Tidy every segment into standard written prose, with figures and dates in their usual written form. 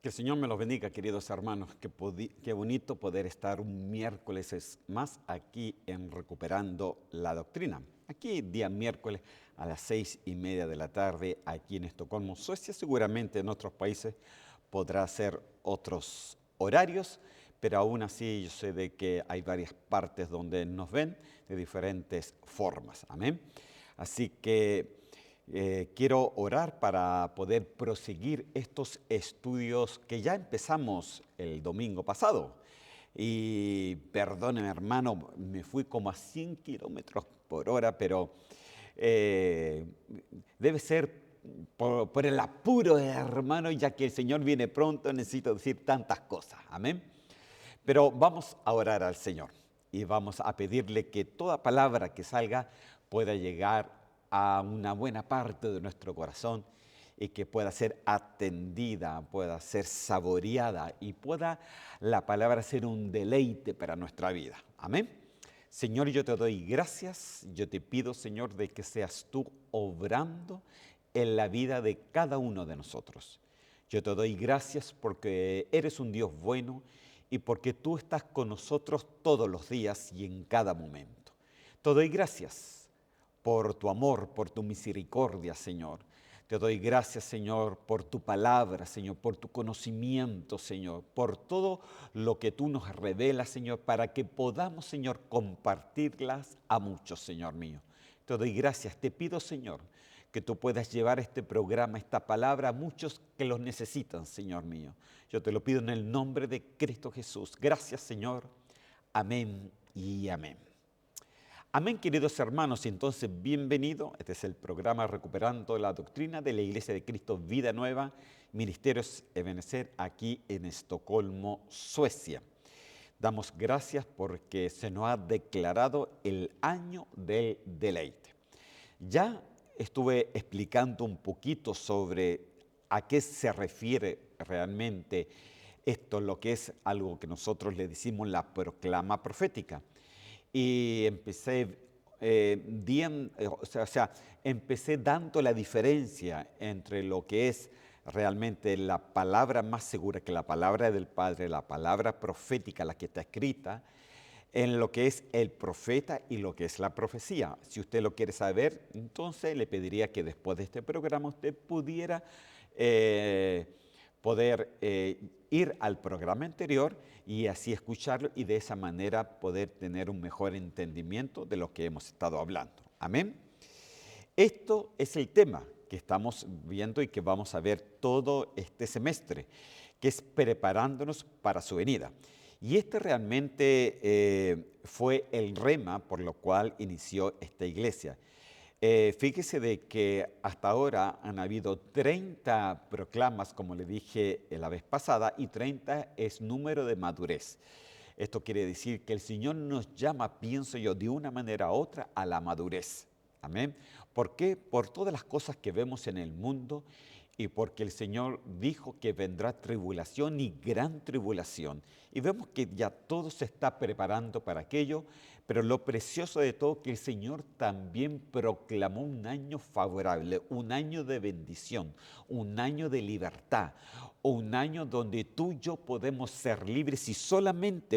Que el Señor me los bendiga, queridos hermanos. Qué bonito poder estar un miércoles más aquí en Recuperando la Doctrina. Aquí día miércoles a las 6:30 de la tarde, aquí en Estocolmo, Suecia. Seguramente en otros países podrá ser otros horarios, pero aún así yo sé de que hay varias partes donde nos ven de diferentes formas. Amén. Así que quiero orar para poder proseguir estos estudios que ya empezamos el domingo pasado. Y perdóneme, hermano, me fui como a 100 kilómetros por hora, pero debe ser por el apuro, hermano, ya que el Señor viene pronto, necesito decir tantas cosas. Amén. Pero vamos a orar al Señor y vamos a pedirle que toda palabra que salga pueda llegar a una buena parte de nuestro corazón y que pueda ser atendida, pueda ser saboreada y pueda la palabra ser un deleite para nuestra vida. Amén. Señor, yo te doy gracias, yo te pido, Señor, de que seas tú obrando en la vida de cada uno de nosotros. Yo te doy gracias porque eres un Dios bueno y porque tú estás con nosotros todos los días y en cada momento. Te doy gracias por tu amor, por tu misericordia, Señor. Te doy gracias, Señor, por tu palabra, Señor, por tu conocimiento, Señor, por todo lo que tú nos revelas, Señor, para que podamos, Señor, compartirlas a muchos, Señor mío. Te doy gracias, te pido, Señor, que tú puedas llevar este programa, esta palabra a muchos que los necesitan, Señor mío. Yo te lo pido en el nombre de Cristo Jesús. Gracias, Señor. Amén y amén. Amén, queridos hermanos, y entonces bienvenido. Este es el programa Recuperando la Doctrina de la Iglesia de Cristo Vida Nueva, Ministerios Ebenezer, aquí en Estocolmo, Suecia. Damos gracias porque se nos ha declarado el año del deleite. Ya estuve explicando un poquito sobre a qué se refiere realmente esto, lo que es algo que nosotros le decimos la proclama profética. Y empecé, empecé dando la diferencia entre lo que es realmente la palabra más segura que la palabra del Padre, la palabra profética, la que está escrita, en lo que es el profeta y lo que es la profecía. Si usted lo quiere saber, entonces le pediría que después de este programa usted pudiera ir al programa anterior y así escucharlo y de esa manera poder tener un mejor entendimiento de lo que hemos estado hablando. Amén. Esto es el tema que estamos viendo y que vamos a ver todo este semestre, que es preparándonos para su venida. Y este realmente fue el rema por lo cual inició esta iglesia. Fíjese de que hasta ahora han habido 30 proclamas, como le dije la vez pasada, y 30 es número de madurez. Esto quiere decir que el Señor nos llama, pienso yo, de una manera u otra a la madurez. Amén. ¿Por qué? Por todas las cosas que vemos en el mundo y porque el Señor dijo que vendrá tribulación y gran tribulación. Y vemos que ya todo se está preparando para aquello, pero lo precioso de todo es que el Señor también proclamó un año favorable, un año de bendición, un año de libertad, un año donde tú y yo podemos ser libres y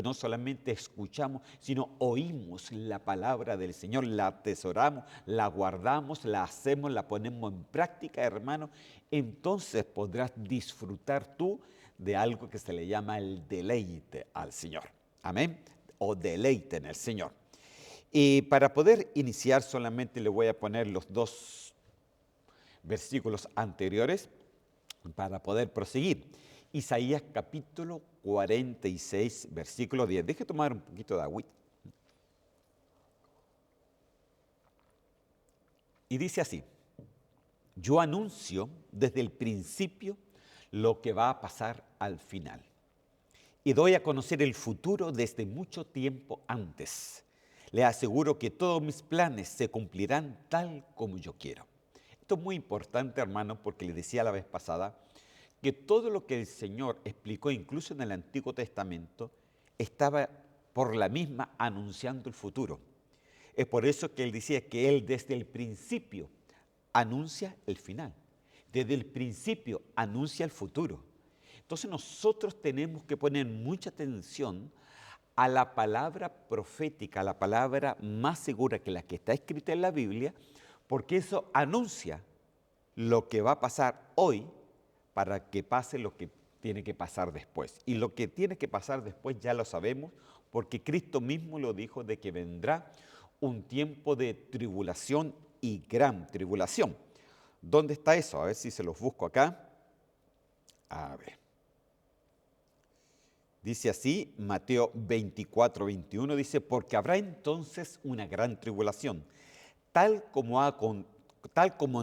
no solamente escuchamos, sino oímos la palabra del Señor, la atesoramos, la guardamos, la hacemos, la ponemos en práctica, hermano. Entonces podrás disfrutar tú de algo que se le llama el deleite al Señor. Amén. O deleite en el Señor. Y para poder iniciar solamente le voy a poner los dos versículos anteriores para poder proseguir. Isaías capítulo 46, versículo 10. Deje tomar un poquito de agüita. Y dice así: yo anuncio desde el principio lo que va a pasar al final. Y doy a conocer el futuro desde mucho tiempo antes. Le aseguro que todos mis planes se cumplirán tal como yo quiero. Esto es muy importante, hermano, porque le decía la vez pasada que todo lo que el Señor explicó, incluso en el Antiguo Testamento, estaba por la misma anunciando el futuro. Es por eso que Él decía que Él desde el principio anuncia el final. Desde el principio anuncia el futuro. Entonces nosotros tenemos que poner mucha atención a la palabra profética, a la palabra más segura que la que está escrita en la Biblia, porque eso anuncia lo que va a pasar hoy para que pase lo que tiene que pasar después. Y lo que tiene que pasar después ya lo sabemos, porque Cristo mismo lo dijo de que vendrá un tiempo de tribulación y gran tribulación. ¿Dónde está eso? A ver si se los busco acá. A ver. Dice así, Mateo 24, 21, dice, porque habrá entonces una gran tribulación, tal como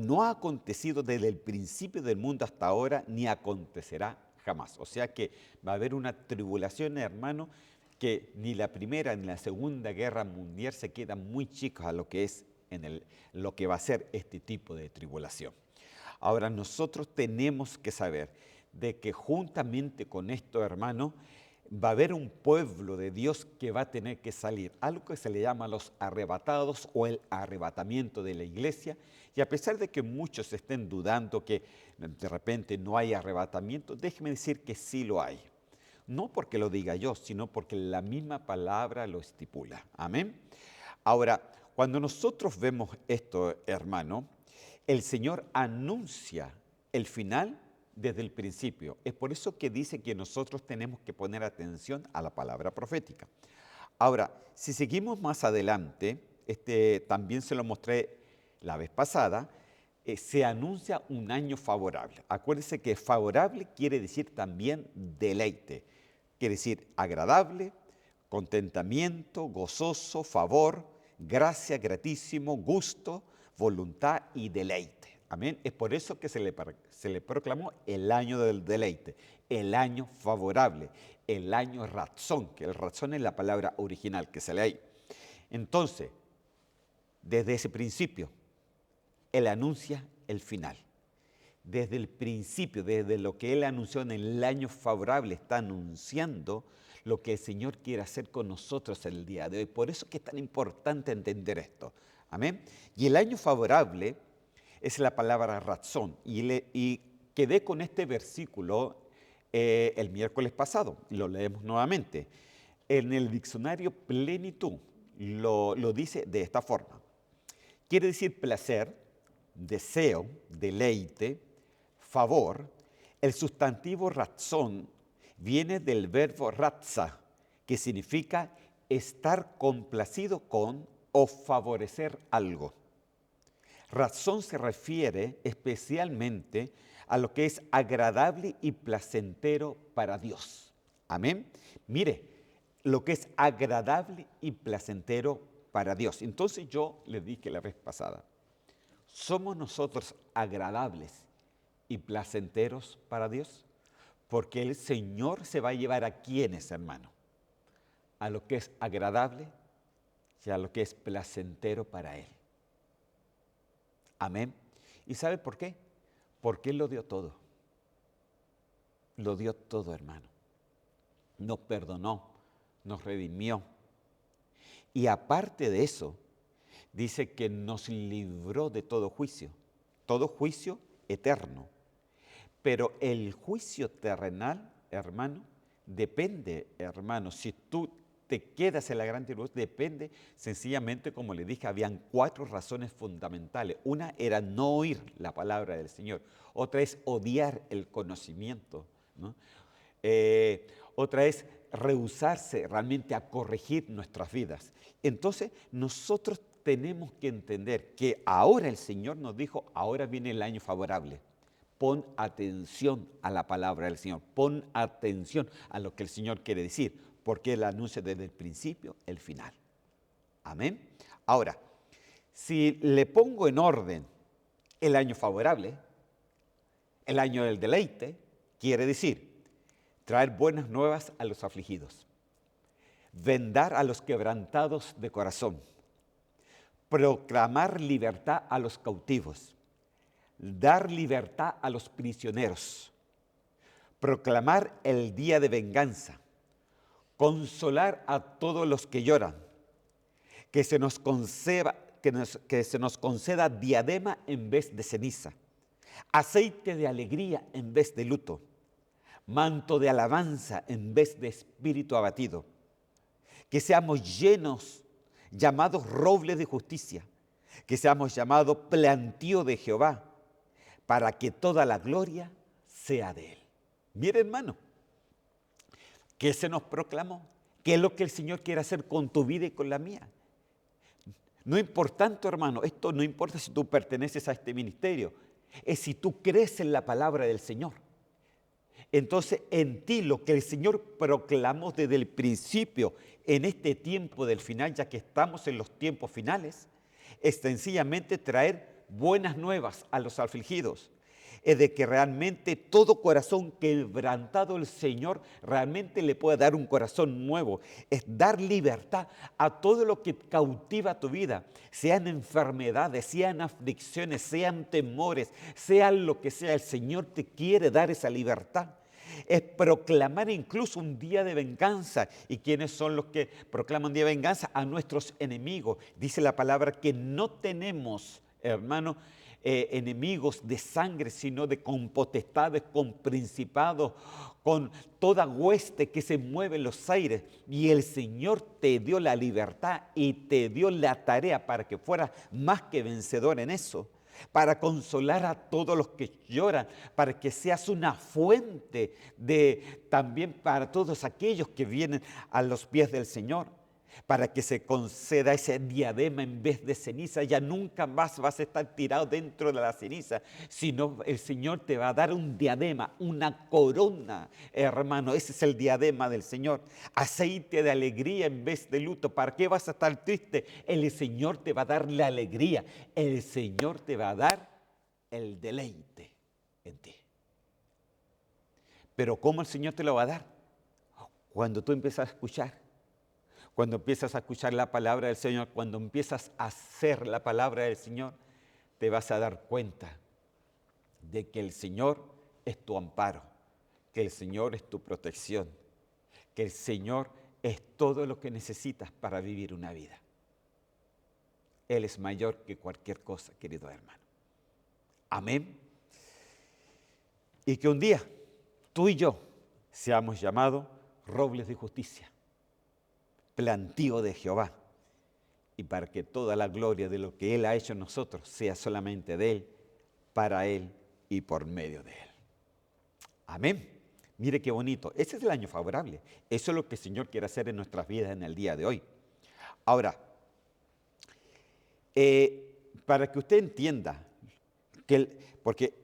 no ha acontecido desde el principio del mundo hasta ahora, ni acontecerá jamás. O sea que va a haber una tribulación, hermano, que ni la Primera ni la Segunda Guerra Mundial se quedan muy chicos a lo que es lo que va a ser este tipo de tribulación. Ahora nosotros tenemos que saber de que juntamente con esto, hermano, va a haber un pueblo de Dios que va a tener que salir, algo que se le llama los arrebatados o el arrebatamiento de la iglesia. Y a pesar de que muchos estén dudando que de repente no hay arrebatamiento, déjeme decir que sí lo hay. No porque lo diga yo, sino porque la misma palabra lo estipula. Amén. Ahora, cuando nosotros vemos esto, hermano, el Señor anuncia el final desde el principio. Es por eso que dice que nosotros tenemos que poner atención a la palabra profética. Ahora, si seguimos más adelante, también se lo mostré la vez pasada, se anuncia un año favorable. Acuérdense que favorable quiere decir también deleite. Quiere decir agradable, contentamiento, gozoso, favor, gracia, gratísimo, gusto, voluntad y deleite. Amén. Es por eso que se le proclamó el año del deleite, el año favorable, el año razón, que el razón es la palabra original que se lee ahí. Entonces, desde ese principio, Él anuncia el final. Desde el principio, desde lo que Él anunció en el año favorable, está anunciando lo que el Señor quiere hacer con nosotros en el día de hoy. Por eso es que es tan importante entender esto. Amén. Y el año favorable es la palabra razón. Y quedé con este versículo el miércoles pasado. Lo leemos nuevamente. En el diccionario plenitud lo dice de esta forma. Quiere decir placer, deseo, deleite, favor. El sustantivo razón viene del verbo razza, que significa estar complacido con o favorecer algo. Razón se refiere especialmente a lo que es agradable y placentero para Dios. Amén. Mire, lo que es agradable y placentero para Dios. Entonces yo le dije la vez pasada, ¿somos nosotros agradables y placenteros para Dios? Porque el Señor se va a llevar a quienes, hermano, a lo que es agradable y a lo que es placentero para Él. Amén. ¿Y sabe por qué? Porque Él lo dio todo. Lo dio todo, hermano. Nos perdonó, nos redimió. Y aparte de eso, dice que nos libró de todo juicio eterno. Pero el juicio terrenal, hermano, depende, hermano, si tú te quedas en la gran tribulación, depende sencillamente, como le dije, habían 4 razones fundamentales. Una era no oír la palabra del Señor. Otra es odiar el conocimiento, ¿no? Otra es rehusarse realmente a corregir nuestras vidas. Entonces, nosotros tenemos que entender que ahora el Señor nos dijo, ahora viene el año favorable. Pon atención a la palabra del Señor, pon atención a lo que el Señor quiere decir, porque Él anuncia desde el principio el final. Amén. Ahora, si le pongo en orden el año favorable, el año del deleite, quiere decir traer buenas nuevas a los afligidos, vendar a los quebrantados de corazón, proclamar libertad a los cautivos, dar libertad a los prisioneros, proclamar el día de venganza, consolar a todos los que lloran, que se nos conceda diadema en vez de ceniza, aceite de alegría en vez de luto, manto de alabanza en vez de espíritu abatido. Que seamos llenos, llamados robles de justicia. Que seamos llamados plantío de Jehová, para que toda la gloria sea de Él. Mire, hermano, ¿qué se nos proclamó? ¿Qué es lo que el Señor quiere hacer con tu vida y con la mía? No importante, hermano, esto no importa si tú perteneces a este ministerio, es si tú crees en la palabra del Señor. Entonces, en ti lo que el Señor proclamó desde el principio, en este tiempo del final, ya que estamos en los tiempos finales, es sencillamente traer buenas nuevas a los afligidos. Es de que realmente todo corazón quebrantado el Señor realmente le puede dar un corazón nuevo. Es dar libertad a todo lo que cautiva tu vida, sean enfermedades, sean aflicciones, sean temores, sean lo que sea. El Señor te quiere dar esa libertad. Es proclamar incluso un día de venganza. ¿Y quiénes son los que proclaman un día de venganza? A nuestros enemigos. Dice la palabra que no tenemos, hermano, enemigos de sangre, sino con potestades, con principados, con toda hueste que se mueve en los aires. Y el Señor te dio la libertad y te dio la tarea para que fueras más que vencedor en eso, para consolar a todos los que lloran, para que seas una fuente también para todos aquellos que vienen a los pies del Señor, para que se conceda ese diadema en vez de ceniza. Ya nunca más vas a estar tirado dentro de la ceniza, sino el Señor te va a dar un diadema, una corona, hermano. Ese es el diadema del Señor. Aceite de alegría en vez de luto. ¿Para qué vas a estar triste? El Señor te va a dar la alegría. El Señor te va a dar el deleite en ti. Pero ¿cómo el Señor te lo va a dar? Cuando tú empiezas a escuchar. Cuando empiezas a escuchar la palabra del Señor, cuando empiezas a hacer la palabra del Señor, te vas a dar cuenta de que el Señor es tu amparo, que el Señor es tu protección, que el Señor es todo lo que necesitas para vivir una vida. Él es mayor que cualquier cosa, querido hermano. Amén. Y que un día tú y yo seamos llamados robles de justicia, plantío de Jehová, y para que toda la gloria de lo que Él ha hecho en nosotros sea solamente de Él, para Él y por medio de Él. Amén. Mire qué bonito. Ese es el año favorable. Eso es lo que el Señor quiere hacer en nuestras vidas en el día de hoy. Ahora, para que usted entienda, porque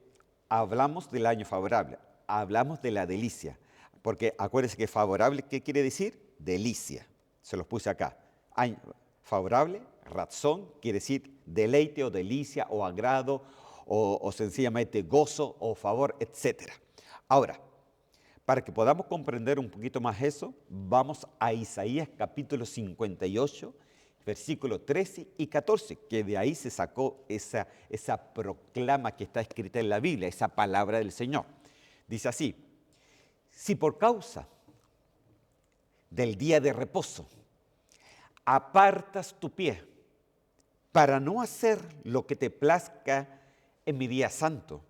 hablamos del año favorable, hablamos de la delicia, porque acuérdese que favorable, ¿qué quiere decir? Delicia. Se los puse acá. Favorable, razón, quiere decir deleite o delicia o agrado o sencillamente gozo o favor, etc. Ahora, para que podamos comprender un poquito más eso, vamos a Isaías capítulo 58, versículos 13 y 14, que de ahí se sacó esa proclama que está escrita en la Biblia, esa palabra del Señor. Dice así: si por causa del día de reposo apartas tu pie para no hacer lo que te plazca en mi día santo,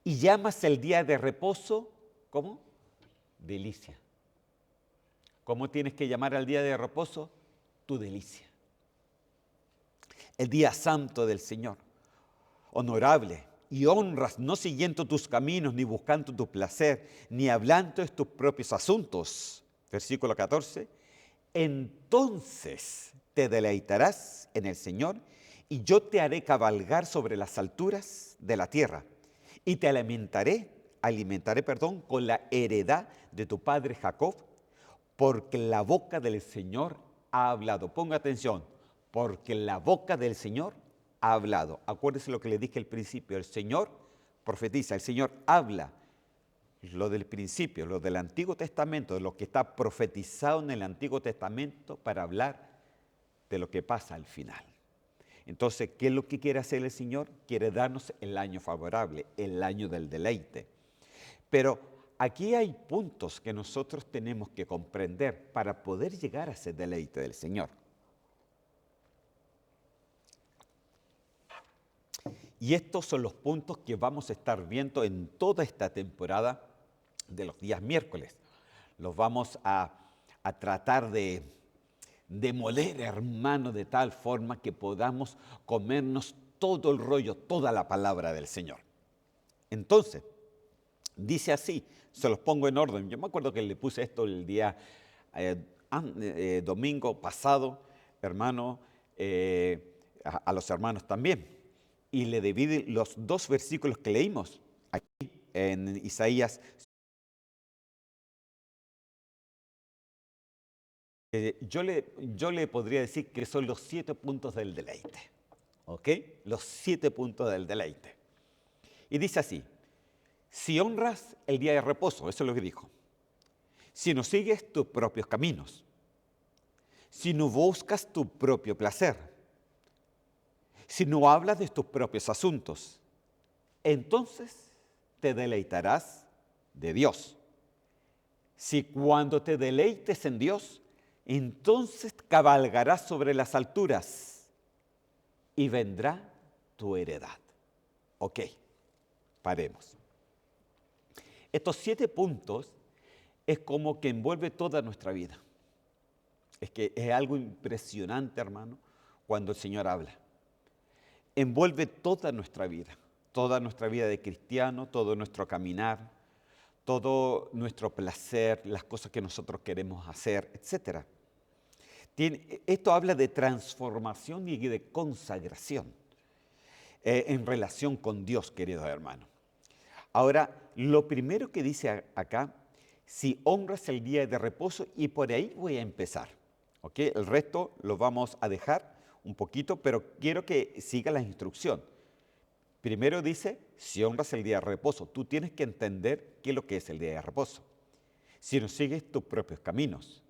y llamas el día de reposo, ¿cómo? Delicia. ¿Cómo tienes que llamar al día de reposo? Tu delicia. El día santo del Señor, honorable, y honras no siguiendo tus caminos, ni buscando tu placer, ni hablando de tus propios asuntos. Versículo 14. Entonces te deleitarás en el Señor, y yo te haré cabalgar sobre las alturas de la tierra, y te alimentaré con la heredad de tu padre Jacob, porque la boca del Señor ha hablado. Ponga atención, porque la boca del Señor ha hablado. Acuérdese lo que le dije al principio, el Señor profetiza, el Señor habla. Lo del principio, lo del Antiguo Testamento, de lo que está profetizado en el Antiguo Testamento para hablar de lo que pasa al final. Entonces, ¿qué es lo que quiere hacer el Señor? Quiere darnos el año favorable, el año del deleite. Pero aquí hay puntos que nosotros tenemos que comprender para poder llegar a ese deleite del Señor. Y estos son los puntos que vamos a estar viendo en toda esta temporada de los días miércoles. Los vamos a tratar de demoler, hermano, de tal forma que podamos comernos todo el rollo, toda la palabra del Señor. Entonces, dice así, se los pongo en orden. Yo me acuerdo que le puse esto el día domingo pasado, hermano, a los hermanos también. Y le dividí los 2 versículos que leímos aquí en Isaías. Yo le podría decir que son los 7 puntos del deleite. ¿Ok? Los 7 puntos del deleite. Y dice así: si honras el día de reposo, eso es lo que dijo. Si no sigues tus propios caminos. Si no buscas tu propio placer. Si no hablas de tus propios asuntos. Entonces te deleitarás de Dios. Si cuando te deleites en Dios, entonces cabalgarás sobre las alturas y vendrá tu heredad. Ok, paremos. Estos 7 puntos es como que envuelve toda nuestra vida. Es que es algo impresionante, hermano, cuando el Señor habla. Envuelve toda nuestra vida de cristiano, todo nuestro caminar, todo nuestro placer, las cosas que nosotros queremos hacer, etc. Esto habla de transformación y de consagración en relación con Dios, queridos hermanos. Ahora, lo primero que dice acá, si honras el día de reposo, y por ahí voy a empezar. ¿Ok? El resto lo vamos a dejar un poquito, pero quiero que siga la instrucción. Primero dice, si honras el día de reposo, tú tienes que entender qué es lo que es el día de reposo. Si no sigues tus propios caminos,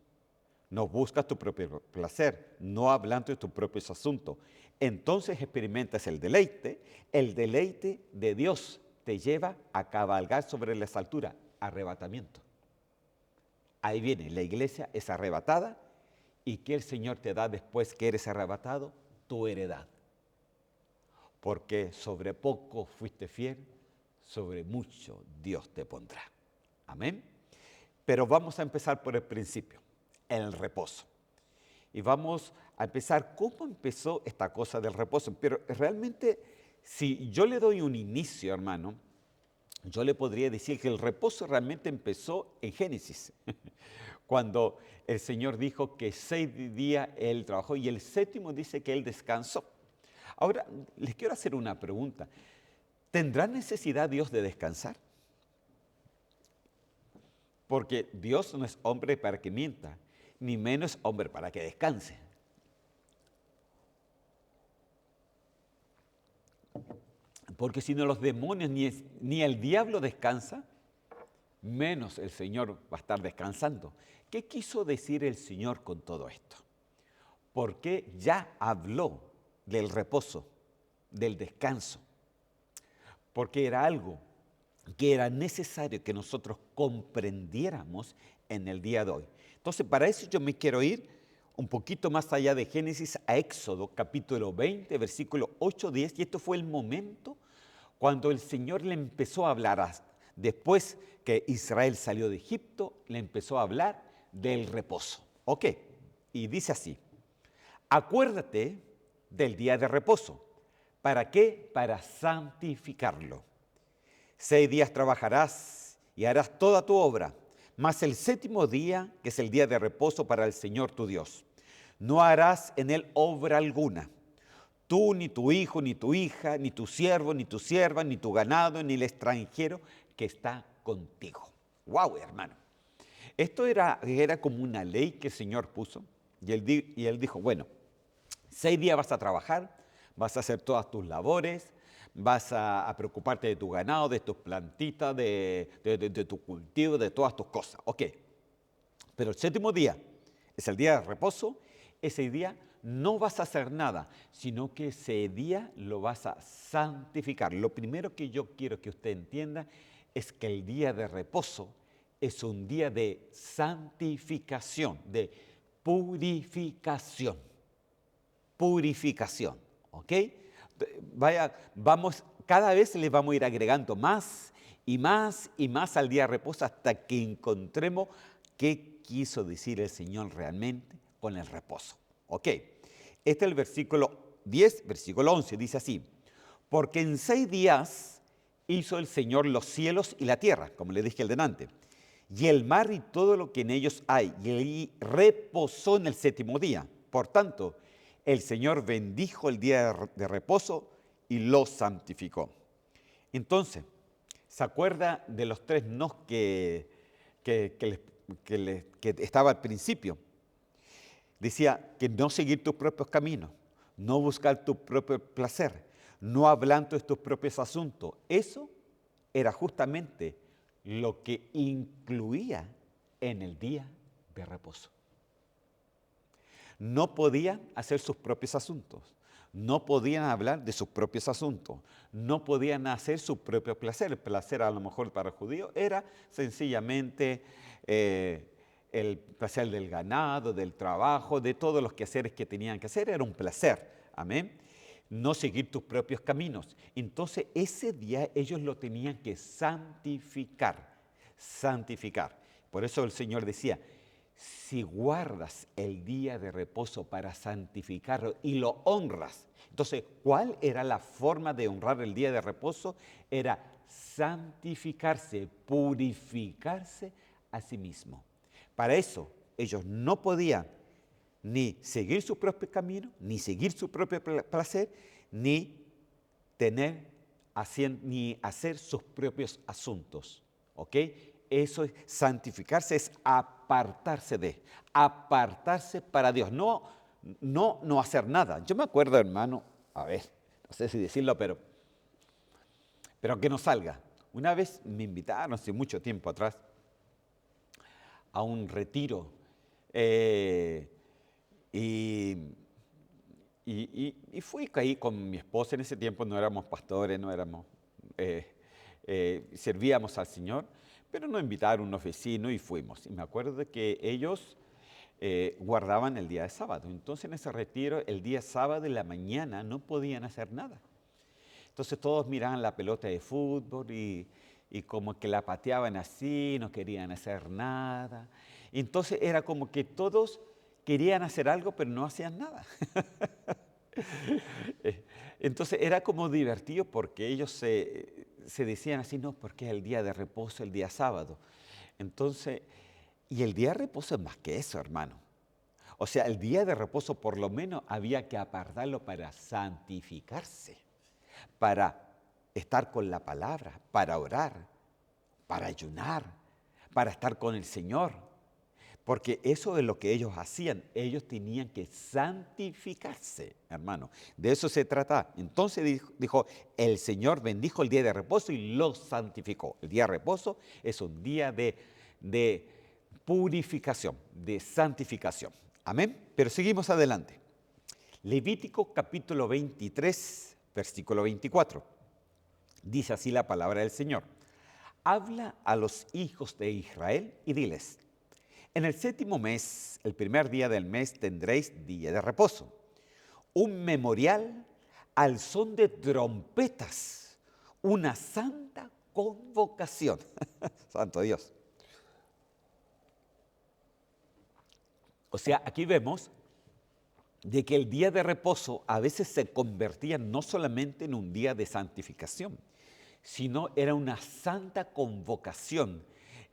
no buscas tu propio placer, no hablando de tus propios asuntos, entonces experimentas el deleite de Dios te lleva a cabalgar sobre las alturas, arrebatamiento. Ahí viene, la iglesia es arrebatada, y que el Señor te da después que eres arrebatado, tu heredad. Porque sobre poco fuiste fiel, sobre mucho Dios te pondrá. Amén. Pero vamos a empezar por el principio, el reposo. Y vamos a empezar cómo empezó esta cosa del reposo. Pero realmente, si yo le doy un inicio, hermano, yo le podría decir que el reposo realmente empezó en Génesis, cuando el Señor dijo que 6 días Él trabajó y el 7º dice que Él descansó. Ahora, les quiero hacer una pregunta. ¿Tendrá necesidad Dios de descansar? Porque Dios no es hombre para que mienta, ni menos hombre para que descanse. Porque si no los demonios ni el diablo descansa, menos el Señor va a estar descansando. ¿Qué quiso decir el Señor con todo esto? Porque ya habló del reposo, del descanso, porque era algo que era necesario que nosotros comprendiéramos en el día de hoy. Entonces, para eso yo me quiero ir un poquito más allá de Génesis a Éxodo, capítulo 20, versículo 8-10, y esto fue el momento cuando el Señor le empezó a hablar, después que Israel salió de Egipto, le empezó a hablar del reposo. Ok, y dice así: acuérdate del día de reposo. ¿Para qué? Para santificarlo. 6 días trabajarás y harás toda tu obra, mas el 7º día, que es el día de reposo para el Señor tu Dios, no harás en él obra alguna. Tú, ni tu hijo, ni tu hija, ni tu siervo, ni tu sierva, ni tu ganado, ni el extranjero que está contigo. ¡Wow, hermano! Esto era como una ley que el Señor puso, y él dijo, bueno, 6 días vas a trabajar, vas a hacer todas tus labores, vas a preocuparte de tu ganado, de tus plantitas, de tu cultivo, de todas tus cosas. Ok, pero el 7º día es el día de reposo. Ese día no vas a hacer nada, sino que ese día lo vas a santificar. Lo primero que yo quiero que usted entienda es que el día de reposo es un día de santificación, de purificación. ¿Ok? Vamos, cada vez le vamos a ir agregando más y más al día de reposo hasta que encontremos qué quiso decir el Señor realmente con el reposo. Ok, este es el versículo 10, versículo 11, dice así: porque en 6 días hizo el Señor los cielos y la tierra, como le dije al delante, y el mar y todo lo que en ellos hay, y reposó en el 7º día. Por tanto, el Señor bendijo el día de reposo y lo santificó. Entonces, ¿se acuerda de los 3 nos que estaba al principio? Decía que no seguir tus propios caminos, no buscar tu propio placer, no hablando de tus propios asuntos. Eso era justamente lo que incluía en el día de reposo. No podían hacer sus propios asuntos, no podían hablar de sus propios asuntos, no podían hacer su propio placer. El placer a lo mejor para el judío era sencillamente el placer del ganado, del trabajo, de todos los quehaceres que tenían que hacer, era un placer, amén. No seguir tus propios caminos. Entonces ese día ellos lo tenían que santificar, santificar. Por eso el Señor decía: si guardas el día de reposo para santificarlo y lo honras. Entonces, ¿cuál era la forma de honrar el día de reposo? Era santificarse, purificarse a sí mismo. Para eso, ellos no podían ni seguir su propio camino, ni seguir su propio placer, ni ni hacer sus propios asuntos. ¿Ok? Eso es santificarse, es apartarse para Dios, no hacer nada. Yo me acuerdo, hermano, a ver, no sé si decirlo, pero que no salga. Una vez me invitaron, hace mucho tiempo atrás, a un retiro, y fui ahí con mi esposa. En ese tiempo no éramos pastores, no éramos, servíamos al Señor, pero nos invitaron unos vecinos y fuimos. Y me acuerdo de que ellos guardaban el día de sábado. Entonces en ese retiro, el día sábado en la mañana no podían hacer nada. Entonces todos miraban la pelota de fútbol y como que la pateaban así, no querían hacer nada. Entonces era como que todos querían hacer algo, pero no hacían nada. Entonces era como divertido porque ellos se decían así: no, porque es el día de reposo, el día sábado. Entonces, y el día de reposo es más que eso, hermano. O sea, el día de reposo por lo menos había que apartarlo para santificarse, para estar con la palabra, para orar, para ayunar, para estar con el Señor. Porque eso es lo que ellos hacían. Ellos tenían que santificarse, hermano. De eso se trata. Entonces dijo, el Señor bendijo el día de reposo y lo santificó. El día de reposo es un día de purificación, de santificación. Amén. Pero seguimos adelante. Levítico capítulo 23, versículo 24. Dice así la palabra del Señor: habla a los hijos de Israel y diles: en el 7º mes, el primer día del mes, tendréis día de reposo, un memorial al son de trompetas, una santa convocación. Santo Dios. O sea, aquí vemos de que el día de reposo a veces se convertía no solamente en un día de santificación, sino era una santa convocación.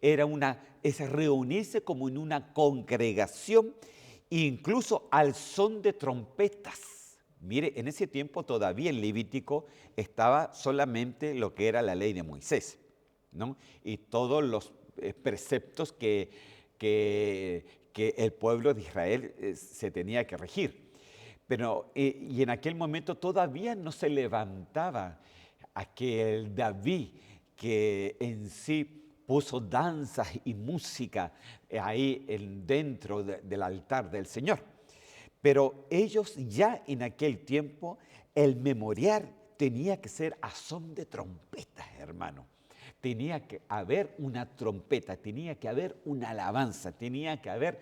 Es reunirse como en una congregación, incluso al son de trompetas. Mire, en ese tiempo todavía en Levítico estaba solamente lo que era la ley de Moisés, ¿no? Y todos los preceptos que el pueblo de Israel se tenía que regir. Pero, y en aquel momento todavía no se levantaba aquel David que en sí puso danzas y música ahí dentro del altar del Señor. Pero ellos ya en aquel tiempo, el memorial tenía que ser a son de trompetas, hermano. Tenía que haber una trompeta, tenía que haber una alabanza, tenía que haber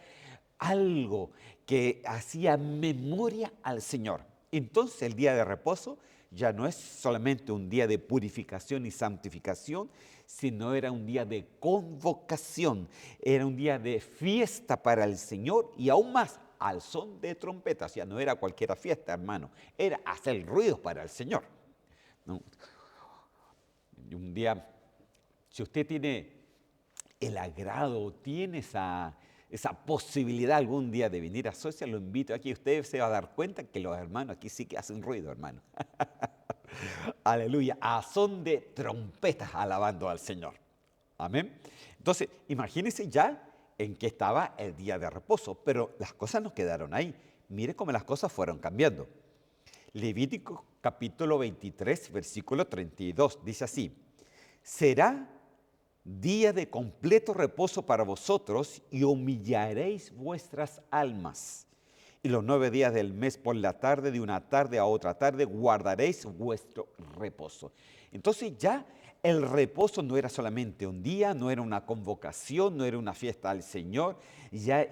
algo que hacía memoria al Señor. Entonces el día de reposo ya no es solamente un día de purificación y santificación, sino era un día de convocación, era un día de fiesta para el Señor y aún más al son de trompetas. Ya no era cualquier fiesta, hermano, era hacer ruidos para el Señor. ¿No? Un día, si usted tiene el agrado, tiene esa posibilidad algún día de venir a Socia, lo invito aquí. Usted se va a dar cuenta que los hermanos aquí sí que hacen ruido, hermano. Aleluya, a son de trompetas alabando al Señor. Amén. Entonces, imagínense ya en qué estaba el día de reposo, pero las cosas no quedaron ahí. Mire cómo las cosas fueron cambiando. Levítico capítulo 23, versículo 32, dice así: será día de completo reposo para vosotros y humillaréis vuestras almas. Y los 9 días del mes por la tarde, de una tarde a otra tarde, guardaréis vuestro reposo. Entonces ya el reposo no era solamente un día, no era una convocación, no era una fiesta al Señor, ya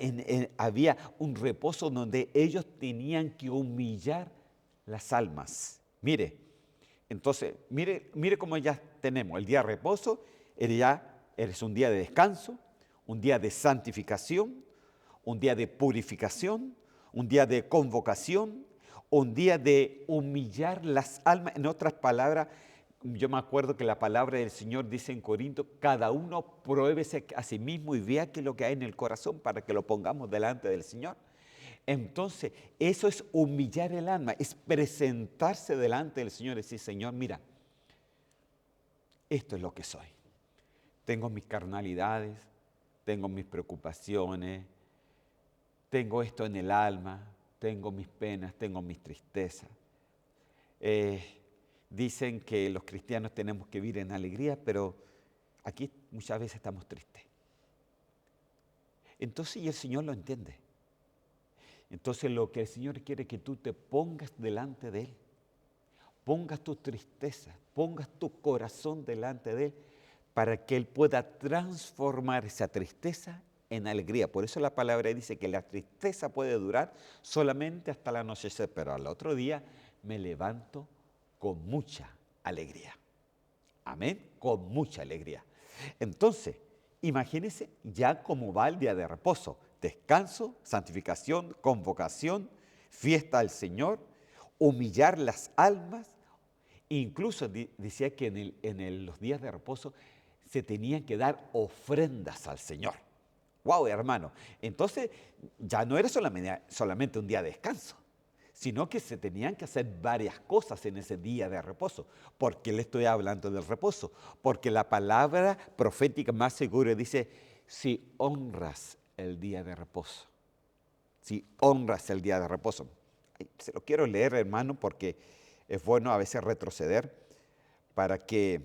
había un reposo donde ellos tenían que humillar las almas. Mire, entonces, mire cómo ya tenemos el día de reposo, eres un día de descanso, un día de santificación, un día de purificación, un día de convocación, un día de humillar las almas. En otras palabras, yo me acuerdo que la palabra del Señor dice en Corinto: cada uno pruébese a sí mismo y vea qué es lo que hay en el corazón para que lo pongamos delante del Señor. Entonces, eso es humillar el alma, es presentarse delante del Señor y decir: Señor, mira, esto es lo que soy. Tengo mis carnalidades, tengo mis preocupaciones, tengo esto en el alma, tengo mis penas, tengo mis tristezas. Dicen que los cristianos tenemos que vivir en alegría, pero aquí muchas veces estamos tristes. Entonces, y el Señor lo entiende. Entonces, lo que el Señor quiere es que tú te pongas delante de Él, pongas tu tristeza, pongas tu corazón delante de Él, para que Él pueda transformar esa tristeza en alegría. Por eso la palabra dice que la tristeza puede durar solamente hasta el anochecer, pero al otro día me levanto con mucha alegría. Amén, con mucha alegría. Entonces, imagínense ya cómo va el día de reposo: descanso, santificación, convocación, fiesta al Señor, humillar las almas. Incluso decía que los días de reposo se tenían que dar ofrendas al Señor. ¡Wow, hermano! Entonces ya no era solamente un día de descanso, sino que se tenían que hacer varias cosas en ese día de reposo. ¿Por qué le estoy hablando del reposo? Porque la palabra profética más segura dice: si honras el día de reposo, si honras el día de reposo. Se lo quiero leer, hermano, porque es bueno a veces retroceder para que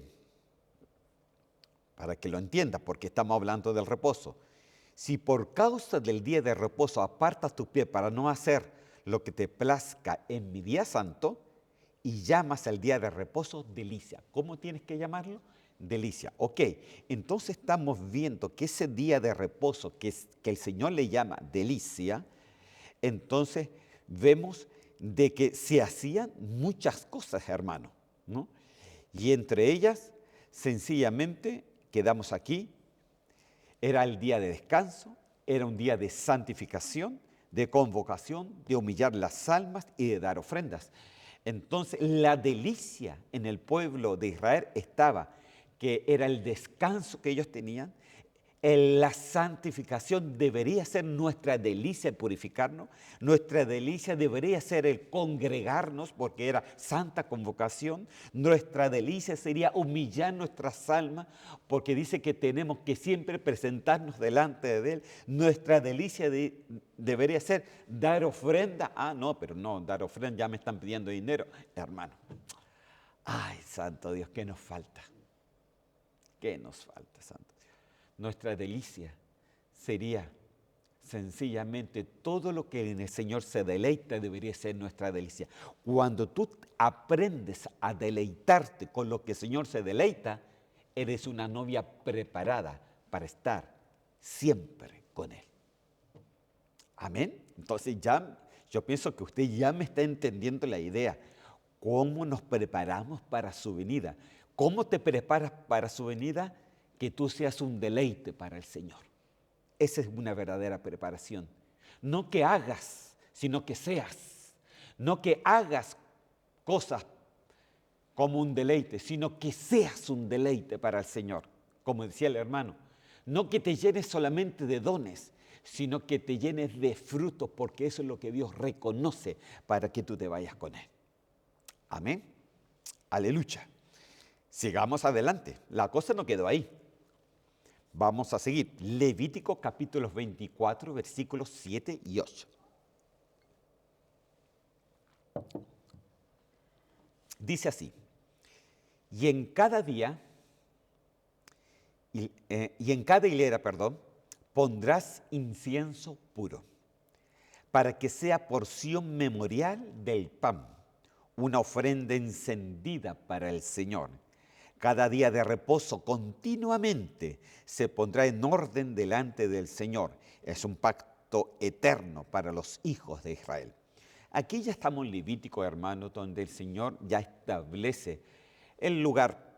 lo entienda, porque estamos hablando del reposo. Si por causa del día de reposo apartas tus pies para no hacer lo que te plazca en mi día santo, y llamas al día de reposo delicia. ¿Cómo tienes que llamarlo? Delicia. Ok, entonces estamos viendo que ese día de reposo que el Señor le llama delicia, entonces vemos de que se hacían muchas cosas, hermano, ¿no? Y entre ellas, sencillamente, quedamos aquí, era el día de descanso, era un día de santificación, de convocación, de humillar las almas y de dar ofrendas. Entonces, la delicia en el pueblo de Israel estaba, que era el descanso que ellos tenían. La santificación debería ser nuestra delicia, el purificarnos. Nuestra delicia debería ser el congregarnos, porque era santa convocación. Nuestra delicia sería humillar nuestras almas, porque dice que tenemos que siempre presentarnos delante de Él. Nuestra delicia debería ser dar ofrenda. No, pero no, dar ofrenda, ya me están pidiendo dinero. Hermano, ay, santo Dios, ¿qué nos falta? ¿Qué nos falta, santo? Nuestra delicia sería sencillamente todo lo que en el Señor se deleita debería ser nuestra delicia. Cuando tú aprendes a deleitarte con lo que el Señor se deleita, eres una novia preparada para estar siempre con Él. Amén. Entonces ya Yo pienso que usted ya me está entendiendo la idea. ¿Cómo nos preparamos para su venida? ¿Cómo te preparas para su venida? Que tú seas un deleite para el Señor. Esa es una verdadera preparación. No que hagas, sino que seas. No que hagas cosas como un deleite, sino que seas un deleite para el Señor. Como decía el hermano, no que te llenes solamente de dones, sino que te llenes de frutos, porque eso es lo que Dios reconoce para que tú te vayas con Él. Amén. Aleluya. Sigamos adelante. La cosa no quedó ahí. Vamos a seguir. Levítico capítulo 24, versículos 7 y 8. Dice así: y en cada día, y en cada hilera, pondrás incienso puro, para que sea porción memorial del pan, una ofrenda encendida para el Señor. Cada día de reposo continuamente se pondrá en orden delante del Señor. Es un pacto eterno para los hijos de Israel. Aquí ya estamos en Levítico, hermano, donde el Señor ya establece el lugar,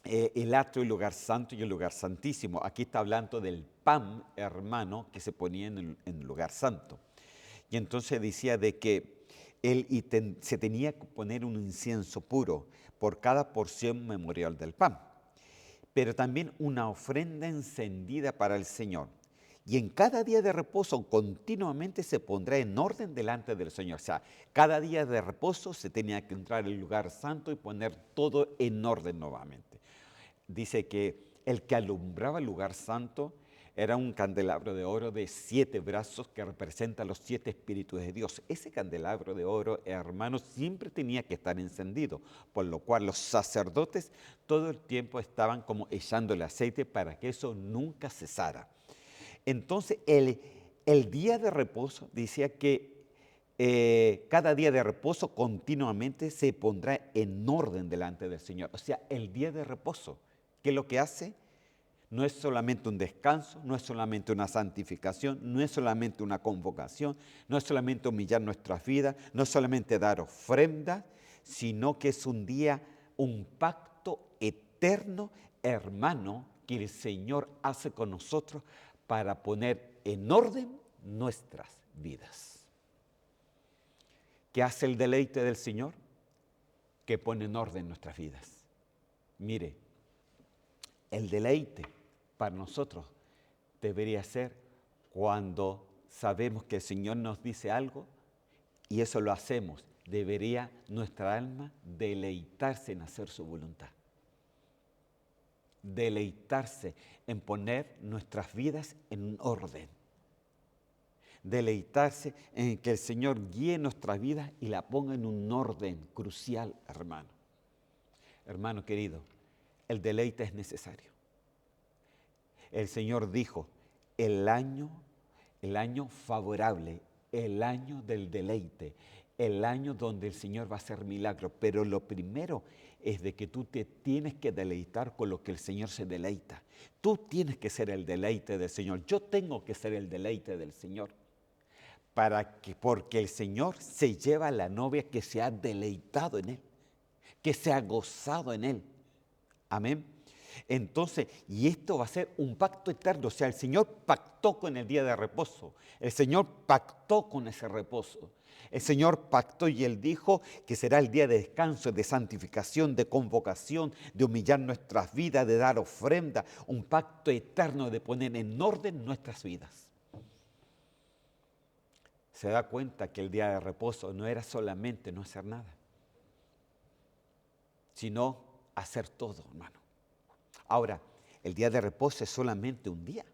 el atrio, el lugar santo y el lugar santísimo. Aquí está hablando del pan, hermano, que se ponía en el lugar santo. Y entonces decía de que se tenía que poner un incienso puro por cada porción memorial del pan, pero también una ofrenda encendida para el Señor. Y en cada día de reposo continuamente se pondrá en orden delante del Señor. O sea, cada día de reposo se tenía que entrar al lugar santo y poner todo en orden nuevamente. Dice que el que alumbraba el lugar santo era un candelabro de oro de 7 brazos que representa los 7 espíritus de Dios. Ese candelabro de oro, hermanos, siempre tenía que estar encendido, por lo cual los sacerdotes todo el tiempo estaban como echándole aceite para que eso nunca cesara. Entonces, el día de reposo decía que cada día de reposo continuamente se pondrá en orden delante del Señor. O sea, el día de reposo, ¿qué es lo que hace? No es solamente un descanso, no es solamente una santificación, no es solamente una convocación, no es solamente humillar nuestras vidas, no es solamente dar ofrendas, sino que es un día, un pacto eterno, hermano, que el Señor hace con nosotros para poner en orden nuestras vidas. ¿Qué hace el deleite del Señor? Que pone en orden nuestras vidas. Mire, el deleite para nosotros debería ser cuando sabemos que el Señor nos dice algo y eso lo hacemos. Debería nuestra alma deleitarse en hacer su voluntad. Deleitarse en poner nuestras vidas en orden. Deleitarse en que el Señor guíe nuestras vidas y la ponga en un orden crucial, hermano. Hermano querido, el deleite es necesario. El Señor dijo, el año favorable, el año del deleite, el año donde el Señor va a hacer milagros. Pero lo primero es de que tú te tienes que deleitar con lo que el Señor se deleita. Tú tienes que ser el deleite del Señor. Yo tengo que ser el deleite del Señor. Porque el Señor se lleva a la novia que se ha deleitado en Él, que se ha gozado en Él. Amén. Entonces, y esto va a ser un pacto eterno. O sea, el Señor pactó con el día de reposo. El Señor pactó con ese reposo. El Señor pactó y Él dijo que será el día de descanso, de santificación, de convocación, de humillar nuestras vidas, de dar ofrenda. Un pacto eterno de poner en orden nuestras vidas. Se da cuenta que el día de reposo no era solamente no hacer nada, sino hacer todo, hermano. Ahora, el día de reposo es solamente un día.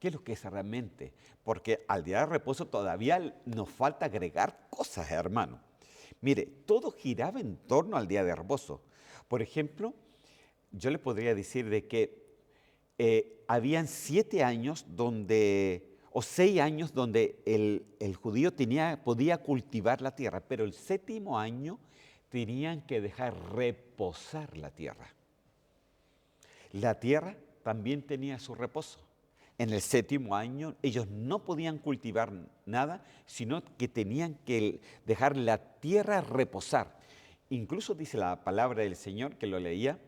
¿Qué es lo que es realmente? Porque al día de reposo todavía nos falta agregar cosas, hermano. Mire, todo giraba en torno al día de reposo. Por ejemplo, yo le podría decir de que habían 7 años o 6 años donde el judío podía cultivar la tierra, pero el 7º año tenían que dejar reposar la tierra. La tierra también tenía su reposo. En el 7º año ellos no podían cultivar nada, sino que tenían que dejar la tierra reposar. Incluso dice la palabra del Señor, que lo leía,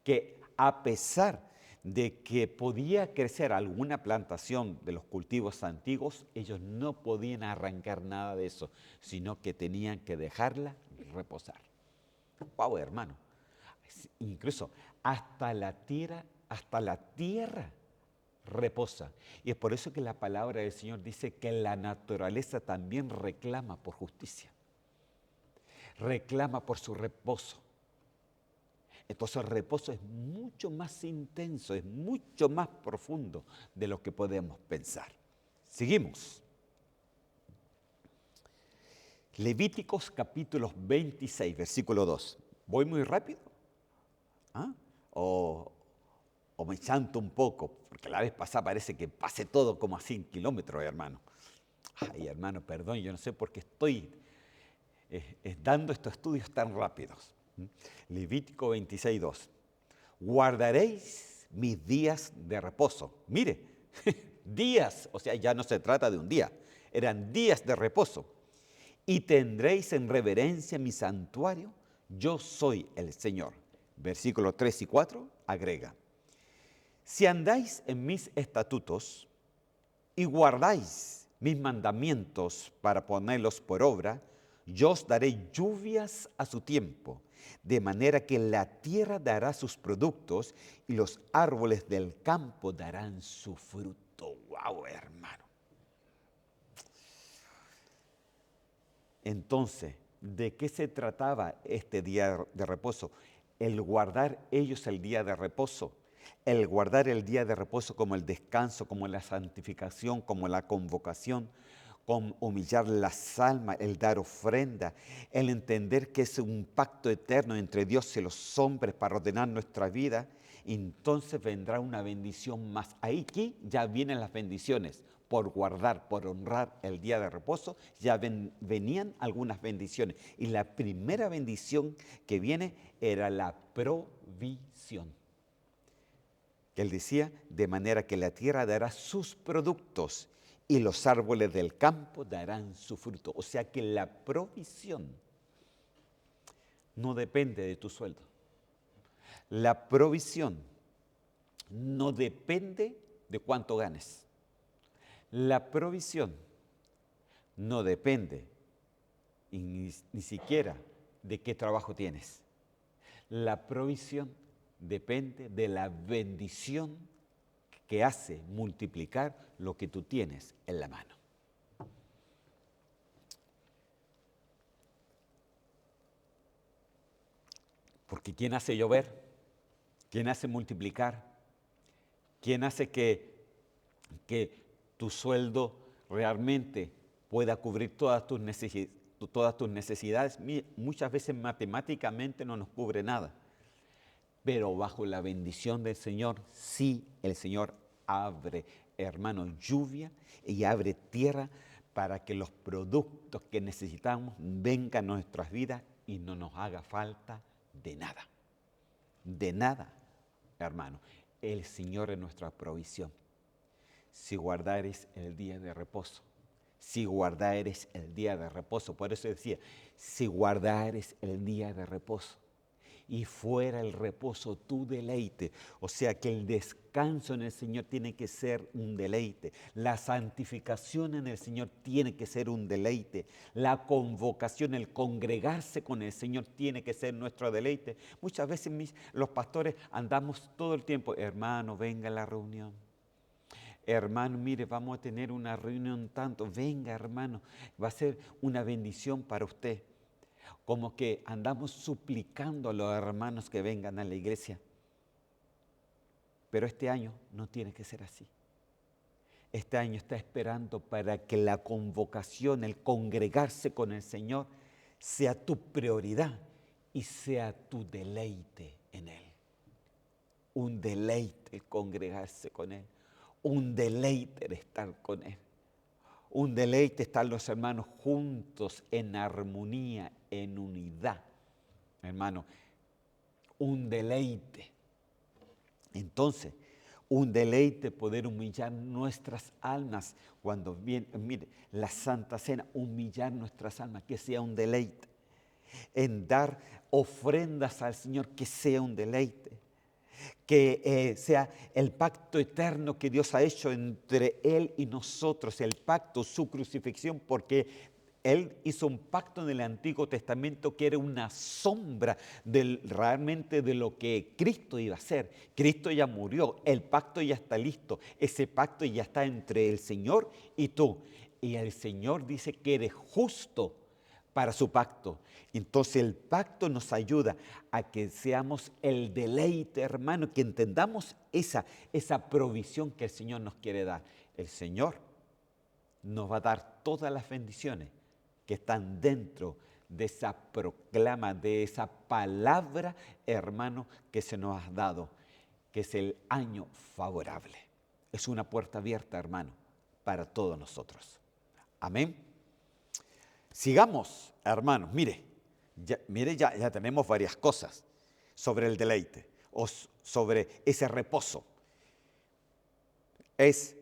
que a pesar de que podía crecer alguna plantación de los cultivos antiguos, ellos no podían arrancar nada de eso, sino que tenían que dejarla reposar. ¡Wow, hermano! Incluso hasta la tierra reposa. Y es por eso que la palabra del Señor dice que la naturaleza también reclama por justicia, reclama por su reposo. Entonces el reposo es mucho más intenso, es mucho más profundo de lo que podemos pensar. Seguimos. Levíticos capítulo 26, versículo 2. ¿Voy muy rápido? ¿Ah? ¿O me chanto un poco? Porque la vez pasada parece que pasé todo como a 100 kilómetros, hermano. Ay, hermano, perdón, yo no sé por qué estoy dando estos estudios tan rápidos. Levítico 26, 2. Guardaréis mis días de reposo. Mire, días, o sea, ya no se trata de un día, eran días de reposo. Y tendréis en reverencia mi santuario, yo soy el Señor. Versículos 3 y 4 agrega: si andáis en mis estatutos y guardáis mis mandamientos para ponerlos por obra, yo os daré lluvias a su tiempo, de manera que la tierra dará sus productos y los árboles del campo darán su fruto. ¡Wow, hermano! Entonces, ¿de qué se trataba este día de reposo? El guardar ellos el día de reposo. El guardar el día de reposo como el descanso, como la santificación, como la convocación, con humillar las almas, el dar ofrenda, el entender que es un pacto eterno entre Dios y los hombres para ordenar nuestra vida. Entonces vendrá una bendición más. Aquí ya vienen las bendiciones. Por guardar, por honrar el día de reposo, ya venían algunas bendiciones. Y la primera bendición que viene era la provisión. Que él decía, de manera que la tierra dará sus productos y los árboles del campo darán su fruto. O sea que la provisión no depende de tu sueldo. La provisión no depende de cuánto ganes. La provisión no depende ni siquiera de qué trabajo tienes. La provisión depende de la bendición que hace multiplicar lo que tú tienes en la mano. Porque ¿quién hace llover? ¿Quién hace multiplicar? ¿Quién hace que tu sueldo realmente pueda cubrir todas tus necesidades? Muchas veces matemáticamente no nos cubre nada, pero bajo la bendición del Señor, sí, el Señor abre, hermano, lluvia y abre tierra para que los productos que necesitamos vengan a nuestras vidas y no nos haga falta de nada. De nada, hermano. El Señor es nuestra provisión. Si guardares el día de reposo, si guardares el día de reposo, por eso decía, si guardares el día de reposo y fuera el reposo tu deleite, o sea que el descanso en el Señor tiene que ser un deleite, la santificación en el Señor tiene que ser un deleite, la convocación, el congregarse con el Señor tiene que ser nuestro deleite. Muchas veces los pastores andamos todo el tiempo, hermano, venga a la reunión. Hermano, mire, vamos a tener una reunión tanto, venga hermano, va a ser una bendición para usted. Como que andamos suplicando a los hermanos que vengan a la iglesia. Pero este año no tiene que ser así. Este año está esperando para que la convocación, el congregarse con el Señor, sea tu prioridad y sea tu deleite en Él. Un deleite el congregarse con Él. Un deleite el estar con Él. Un deleite estar los hermanos juntos en armonía, en unidad. Hermano, un deleite. Entonces, Un deleite poder humillar nuestras almas cuando viene, mire, la Santa Cena, humillar nuestras almas, que sea un deleite. En dar ofrendas al Señor, que sea un deleite. Que sea el pacto eterno que Dios ha hecho entre Él y nosotros, el pacto, su crucifixión, porque Él hizo un pacto en el Antiguo Testamento que era una sombra realmente de lo que Cristo iba a hacer. Cristo ya murió, el pacto ya está listo, ese pacto ya está entre el Señor y tú. Y el Señor dice que eres justo para su pacto. Entonces el pacto nos ayuda a que seamos el deleite, hermano, que entendamos esa provisión que el Señor nos quiere dar. El Señor nos va a dar todas las bendiciones que están dentro de esa proclama, de esa palabra, hermano, que se nos ha dado, que es el año favorable. Es una puerta abierta, hermano, para todos nosotros. Amén. Sigamos, hermanos. Mire, ya tenemos varias cosas sobre el deleite o sobre ese reposo. Es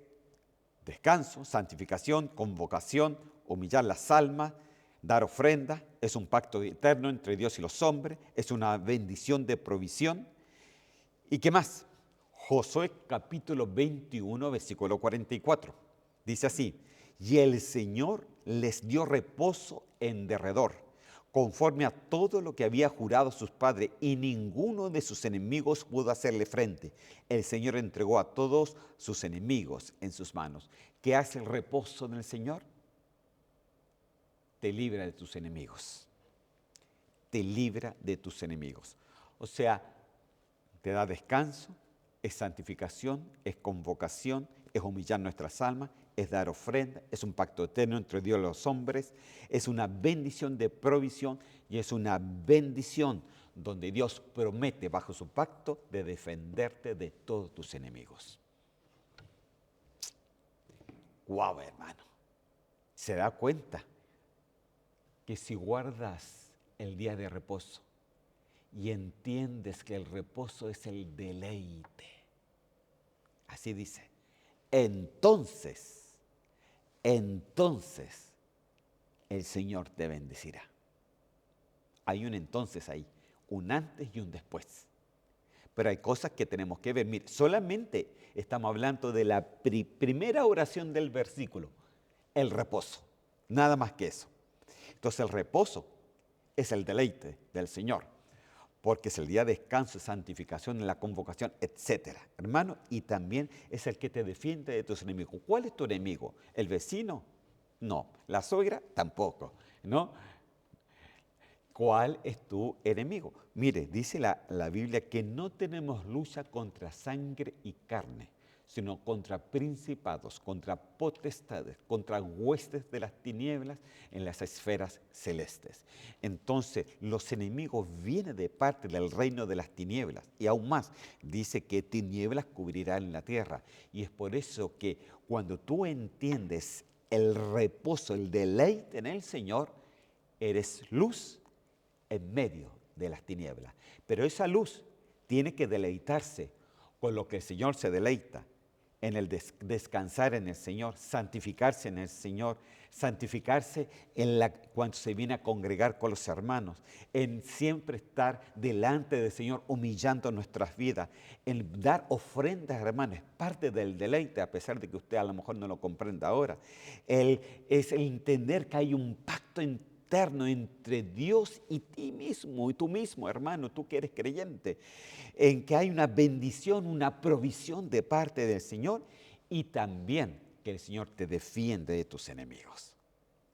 descanso, santificación, convocación, humillar las almas, dar ofrenda, es un pacto eterno entre Dios y los hombres, es una bendición de provisión. ¿Y qué más? Josué capítulo 21, versículo 44. Dice así: y el Señor les dio reposo en derredor, conforme a todo lo que había jurado a sus padres, y ninguno de sus enemigos pudo hacerle frente. El Señor entregó a todos sus enemigos en sus manos. ¿Qué hace el reposo del Señor? Te libra de tus enemigos. Te libra de tus enemigos. O sea, te da descanso, es santificación, es convocación, es humillar nuestras almas, es dar ofrenda, es un pacto eterno entre Dios y los hombres, es una bendición de provisión y es una bendición donde Dios promete bajo su pacto de defenderte de todos tus enemigos. ¡Guau, hermano! ¿Se da cuenta que si guardas el día de reposo y entiendes que el reposo es el deleite? Así dice. Entonces el Señor te bendecirá. Hay un entonces ahí, un antes y un después. Pero hay cosas que tenemos que ver. Mire, solamente estamos hablando de la primera oración del versículo, el reposo, nada más que eso. Entonces el reposo es el deleite del Señor, porque es el día de descanso, santificación, la convocación, etcétera, hermano, y también es el que te defiende de tus enemigos. ¿Cuál es tu enemigo? ¿El vecino? No. ¿La suegra? Tampoco, ¿no? ¿Cuál es tu enemigo? Mire, dice la Biblia que no tenemos lucha contra sangre y carne, sino contra principados, contra potestades, contra huestes de las tinieblas en las esferas celestes. Entonces, los enemigos vienen de parte del reino de las tinieblas. Y aún más, dice que tinieblas cubrirán la tierra. Y es por eso que cuando tú entiendes el reposo, el deleite en el Señor, eres luz en medio de las tinieblas. Pero esa luz tiene que deleitarse con lo que el Señor se deleita, en el descansar en el Señor, santificarse en el Señor, santificarse cuando se viene a congregar con los hermanos, en siempre estar delante del Señor humillando nuestras vidas, en dar ofrendas, hermanos, es parte del deleite, a pesar de que usted a lo mejor no lo comprenda ahora. Es el entender que hay un pacto eterno entre Dios y ti mismo, y tú mismo, hermano, tú que eres creyente, en que hay una bendición, una provisión de parte del Señor y también que el Señor te defiende de tus enemigos.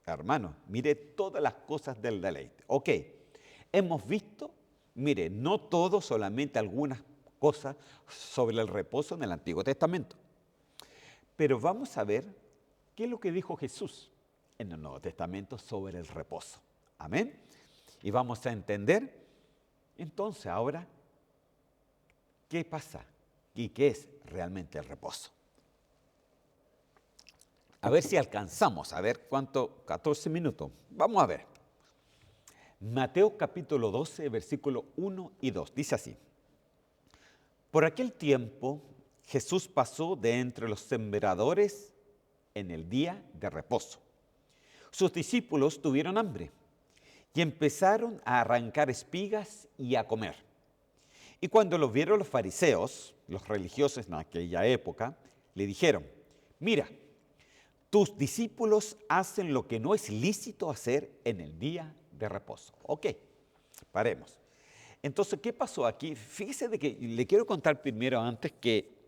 Hermano, mire todas las cosas del deleite. Ok, hemos visto, mire, no todo, solamente algunas cosas sobre el reposo en el Antiguo Testamento. Pero vamos a ver qué es lo que dijo Jesús en el Nuevo Testamento sobre el reposo. Amén. Y vamos a entender, entonces, ahora, ¿qué pasa? ¿Y qué es realmente el reposo? A ver si alcanzamos, a ver cuánto, 14 minutos. Vamos a ver. Mateo capítulo 12, versículo 1 y 2. Dice así. Por aquel tiempo, Jesús pasó de entre los sembradores en el día de reposo. Sus discípulos tuvieron hambre y empezaron a arrancar espigas y a comer. Y cuando los vieron los fariseos, los religiosos en aquella época, le dijeron: mira, tus discípulos hacen lo que no es lícito hacer en el día de reposo. Ok, paremos. Entonces, ¿qué pasó aquí? Fíjese de que le quiero contar primero antes que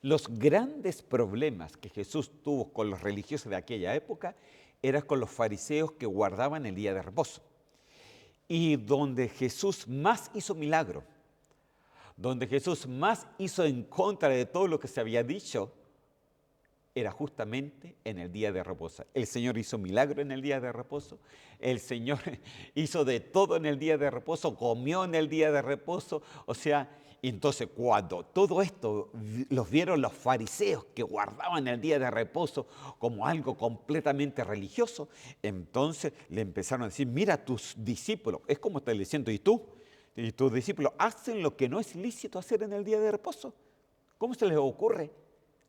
los grandes problemas que Jesús tuvo con los religiosos de aquella época eran con los fariseos que guardaban el día de reposo. Y donde Jesús más hizo milagro, donde Jesús más hizo en contra de todo lo que se había dicho, era justamente en el día de reposo. El Señor hizo milagro en el día de reposo, el Señor hizo de todo en el día de reposo, comió en el día de reposo, o sea, entonces cuando todo esto los vieron los fariseos que guardaban el día de reposo como algo completamente religioso, entonces le empezaron a decir: mira, tus discípulos, es como está diciendo, ¿y tú? Y tus discípulos hacen lo que no es lícito hacer en el día de reposo. ¿Cómo se les ocurre?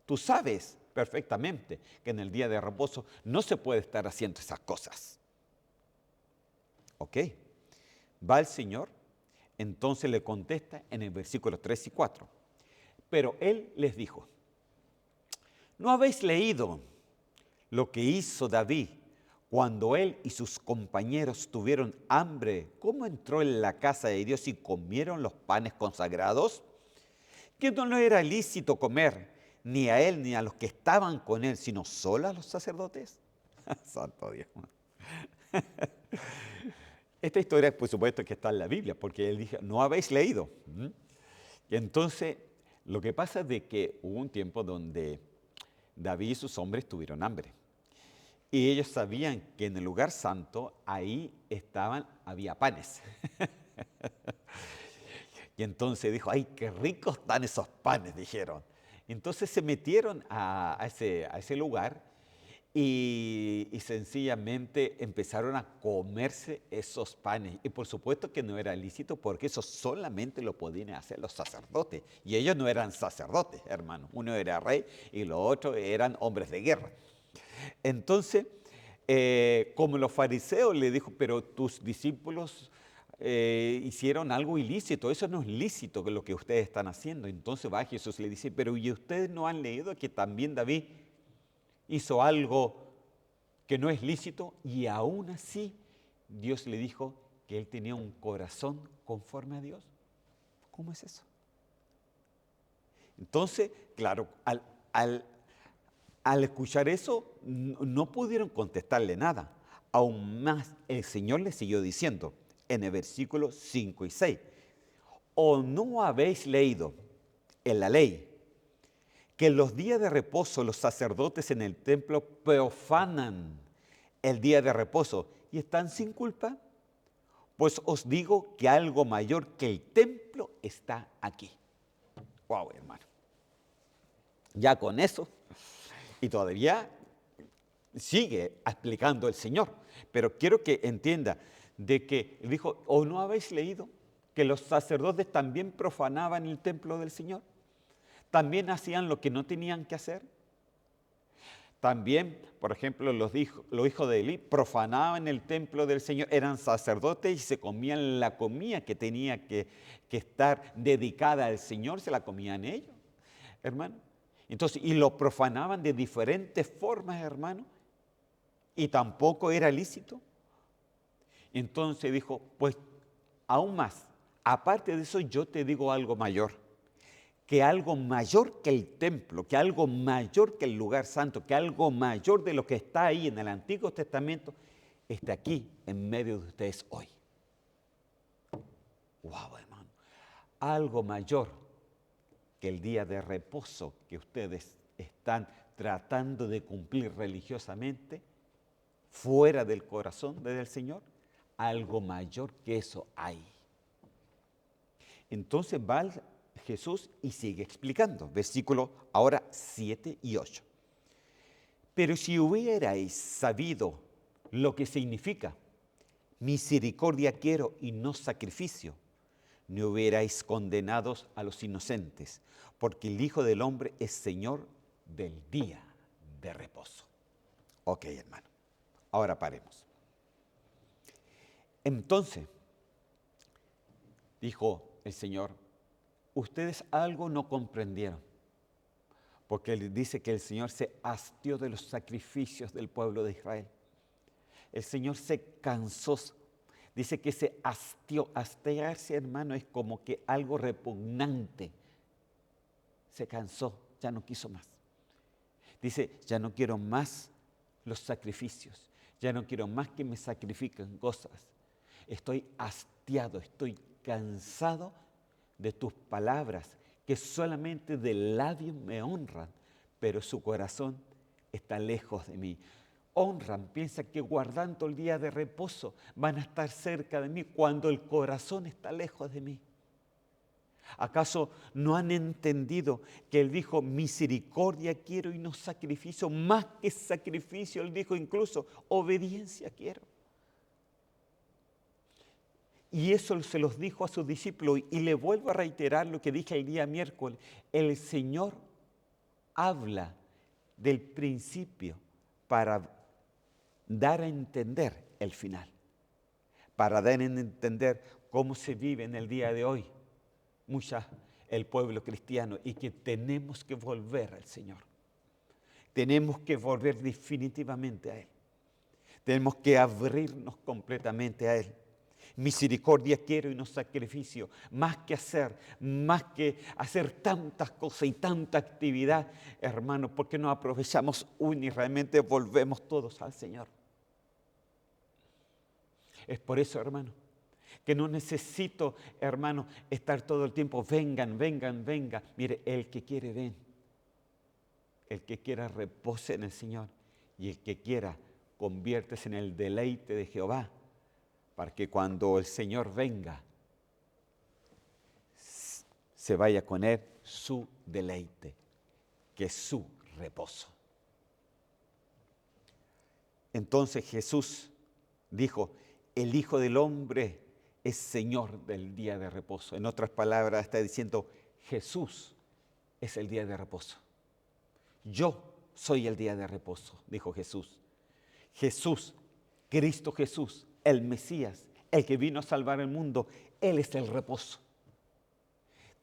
Tú sabes perfectamente que en el día de reposo no se puede estar haciendo esas cosas. Ok, va el Señor, entonces le contesta en el versículo 3 y 4. Pero Él les dijo: ¿no habéis leído lo que hizo David cuando él y sus compañeros tuvieron hambre? ¿Cómo entró en la casa de Dios y comieron los panes consagrados? Que no le era lícito comer ni a él ni a los que estaban con él, sino solo a los sacerdotes. Santo Dios. Esta historia, por supuesto, que está en la Biblia, porque él dijo: no habéis leído. Y entonces, lo que pasa es de que hubo un tiempo donde David y sus hombres tuvieron hambre. Y ellos sabían que en el lugar santo, ahí había panes. Y entonces dijo: ¡ay, qué ricos están esos panes!, dijeron. Entonces se metieron a ese lugar y sencillamente empezaron a comerse esos panes. Y por supuesto que no era lícito, porque eso solamente lo podían hacer los sacerdotes. Y ellos no eran sacerdotes, hermano. Uno era rey y los otros eran hombres de guerra. Entonces, como los fariseos le dijo: pero tus discípulos hicieron algo ilícito, eso no es lícito lo que ustedes están haciendo. Entonces va Jesús y le dice: pero ¿y ustedes no han leído que también David hizo algo que no es lícito? Y aún así Dios le dijo que él tenía un corazón conforme a Dios. ¿Cómo es eso? Entonces, claro, al escuchar eso, no pudieron contestarle nada. Aún más, el Señor le siguió diciendo en el versículo 5 y 6: ¿o no habéis leído en la ley que en los días de reposo los sacerdotes en el templo profanan el día de reposo y están sin culpa? Pues os digo que algo mayor que el templo está aquí. Wow, hermano. Ya con eso, y todavía sigue explicando el Señor, pero quiero que entienda de que dijo: ¿o no habéis leído que los sacerdotes también profanaban el templo del Señor? También hacían lo que no tenían que hacer. También, por ejemplo, los hijos de Elí profanaban el templo del Señor, eran sacerdotes y se comían la comida que tenía que estar dedicada al Señor, se la comían ellos, hermano. Entonces, y lo profanaban de diferentes formas, hermano, y tampoco era lícito. Entonces dijo: pues aún más, aparte de eso, yo te digo algo mayor. Que algo mayor que el templo, que algo mayor que el lugar santo, que algo mayor de lo que está ahí en el Antiguo Testamento, está aquí en medio de ustedes hoy. Wow, hermano. Algo mayor que el día de reposo que ustedes están tratando de cumplir religiosamente, fuera del corazón del Señor, algo mayor que eso hay. Entonces va Jesús y sigue explicando, versículos ahora 7 y 8. Pero si hubierais sabido lo que significa misericordia quiero y no sacrificio, no hubierais condenados a los inocentes, porque el Hijo del Hombre es Señor del día de reposo. Ok, hermano, ahora paremos. Entonces, dijo el Señor, ustedes algo no comprendieron, porque Él dice que el Señor se hastió de los sacrificios del pueblo de Israel. El Señor se cansó. Dice que se hastió. Hastiarse, hermano, es como que algo repugnante. Se cansó, ya no quiso más. Dice, ya no quiero más los sacrificios. Ya no quiero más que me sacrifiquen cosas. Estoy hastiado, estoy cansado de tus palabras, que solamente de labios me honran, pero su corazón está lejos de mí. Honran, piensa que guardando el día de reposo van a estar cerca de mí cuando el corazón está lejos de mí. ¿Acaso no han entendido que Él dijo, misericordia quiero y no sacrificio? Más que sacrificio, Él dijo incluso, obediencia quiero. Y eso se los dijo a sus discípulos. Y le vuelvo a reiterar lo que dije el día miércoles. El Señor habla del principio para dar a entender el final, para dar a entender cómo se vive en el día de hoy el pueblo cristiano, y que tenemos que volver al Señor. Tenemos que volver definitivamente a Él. Tenemos que abrirnos completamente a Él. Misericordia quiero y no sacrificio. Más que hacer tantas cosas y tanta actividad, hermanos, ¿por qué no aprovechamos y realmente volvemos todos al Señor? Es por eso, hermano, que no necesito, hermano, estar todo el tiempo, vengan. Mire, el que quiere, ven. El que quiera, repose en el Señor. Y el que quiera, conviértese en el deleite de Jehová, para que cuando el Señor venga, se vaya con Él su deleite, que es su reposo. Entonces Jesús dijo, el Hijo del Hombre es Señor del día de reposo. En otras palabras, está diciendo, Jesús es el día de reposo. Yo soy el día de reposo, dijo Jesús. Jesús, Cristo Jesús, el Mesías, el que vino a salvar el mundo, Él es el reposo.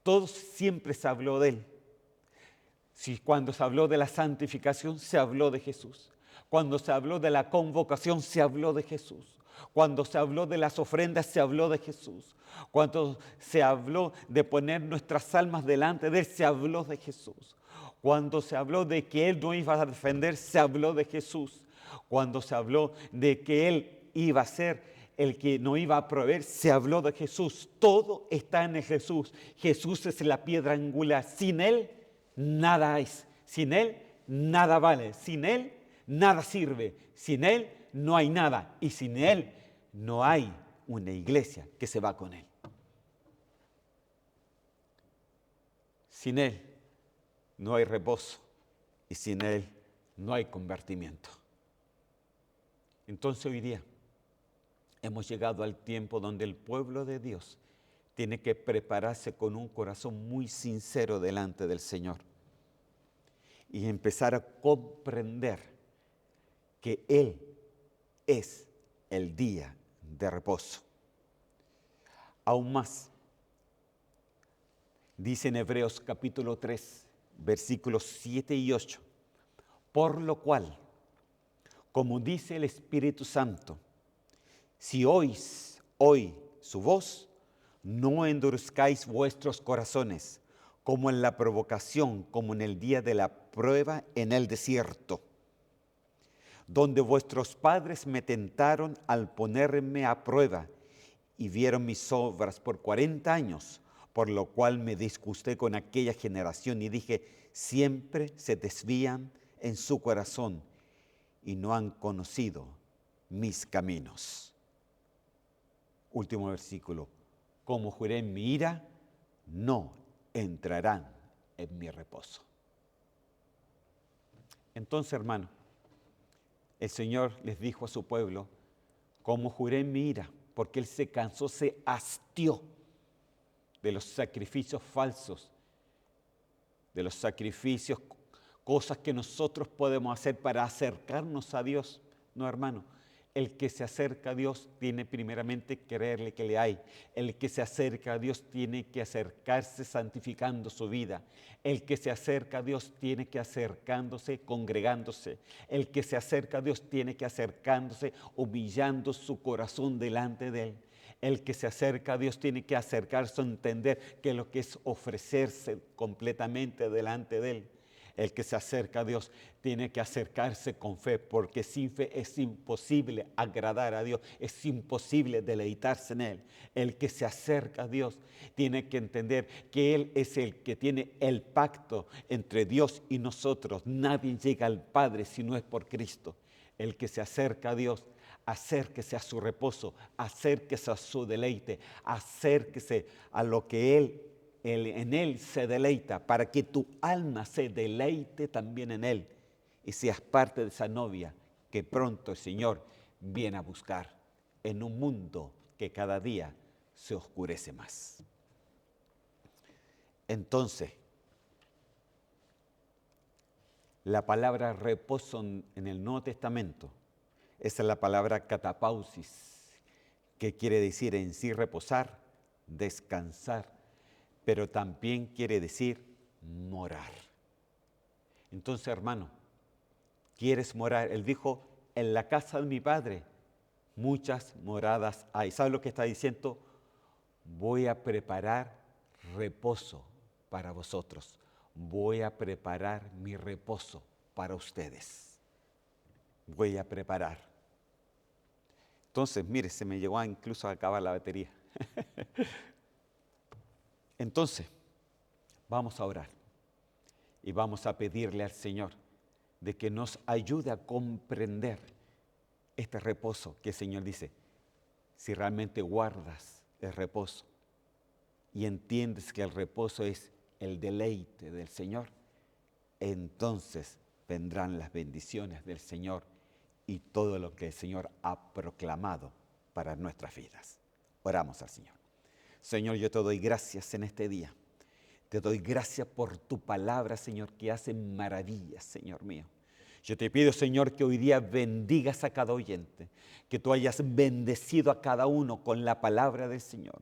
Todo siempre se habló de Él. Si cuando se habló de la santificación, se habló de Jesús. Cuando se habló de la convocación, se habló de Jesús. Cuando se habló de las ofrendas, se habló de Jesús. Cuando se habló de poner nuestras almas delante de Él, se habló de Jesús. Cuando se habló de que Él no iba a defender, se habló de Jesús. Cuando se habló de que Él iba a ser el que no iba a proveer, se habló de Jesús. Todo está en el Jesús. Jesús es la piedra angular. Sin Él, nada es. Sin Él, nada vale. Sin Él, nada sirve. Sin Él, no hay nada. Y sin Él, no hay una iglesia que se va con Él. Sin Él, no hay reposo. Y sin Él, no hay convertimiento. Entonces hoy día hemos llegado al tiempo donde el pueblo de Dios tiene que prepararse con un corazón muy sincero delante del Señor y empezar a comprender que Él es el día de reposo. Aún más, dice en Hebreos capítulo 3, versículos 7 y 8, por lo cual, como dice el Espíritu Santo, si oís hoy su voz, no endurezcáis vuestros corazones, como en la provocación, como en el día de la prueba en el desierto, donde vuestros padres me tentaron al ponerme a prueba y vieron mis obras por 40 años, por lo cual me disgusté con aquella generación y dije, siempre se desvían en su corazón y no han conocido mis caminos. Último versículo. Como juré en mi ira, no entrarán en mi reposo. Entonces, hermano, el Señor les dijo a su pueblo, como juré en mi ira, porque Él se cansó, se hastió de los sacrificios falsos, de los sacrificios, cosas que nosotros podemos hacer para acercarnos a Dios. No, hermano, el que se acerca a Dios tiene primeramente que creerle que le hay. El que se acerca a Dios tiene que acercarse santificando su vida. El que se acerca a Dios tiene que acercándose congregándose. El que se acerca a Dios tiene que acercándose humillando su corazón delante de Él. El que se acerca a Dios tiene que acercarse a entender que lo que es ofrecerse completamente delante de Él. El que se acerca a Dios tiene que acercarse con fe, porque sin fe es imposible agradar a Dios, es imposible deleitarse en Él. El que se acerca a Dios tiene que entender que Él es el que tiene el pacto entre Dios y nosotros. Nadie llega al Padre si no es por Cristo. El que se acerca a Dios, acérquese a su reposo, acérquese a su deleite, acérquese a lo que en Él se deleita, para que tu alma se deleite también en Él y seas parte de esa novia que pronto el Señor viene a buscar en un mundo que cada día se oscurece más. Entonces, la palabra reposo en el Nuevo Testamento, esa es la palabra catapausis, que quiere decir en sí reposar, descansar, pero también quiere decir morar. Entonces, hermano, ¿quieres morar? Él dijo, en la casa de mi Padre muchas moradas hay. ¿Sabe lo que está diciendo? Voy a preparar reposo para vosotros. Voy a preparar mi reposo para ustedes. Voy a preparar. Entonces, mire, se me llegó incluso a acabar la batería. Entonces, vamos a orar y vamos a pedirle al Señor de que nos ayude a comprender este reposo que el Señor dice. Si realmente guardas el reposo y entiendes que el reposo es el deleite del Señor, entonces vendrán las bendiciones del Señor y todo lo que el Señor ha proclamado para nuestras vidas. Oramos al Señor. Señor, yo te doy gracias en este día. Te doy gracias por tu palabra, Señor, que hace maravillas, Señor mío. Yo te pido, Señor, que hoy día bendigas a cada oyente, que tú hayas bendecido a cada uno con la palabra del Señor,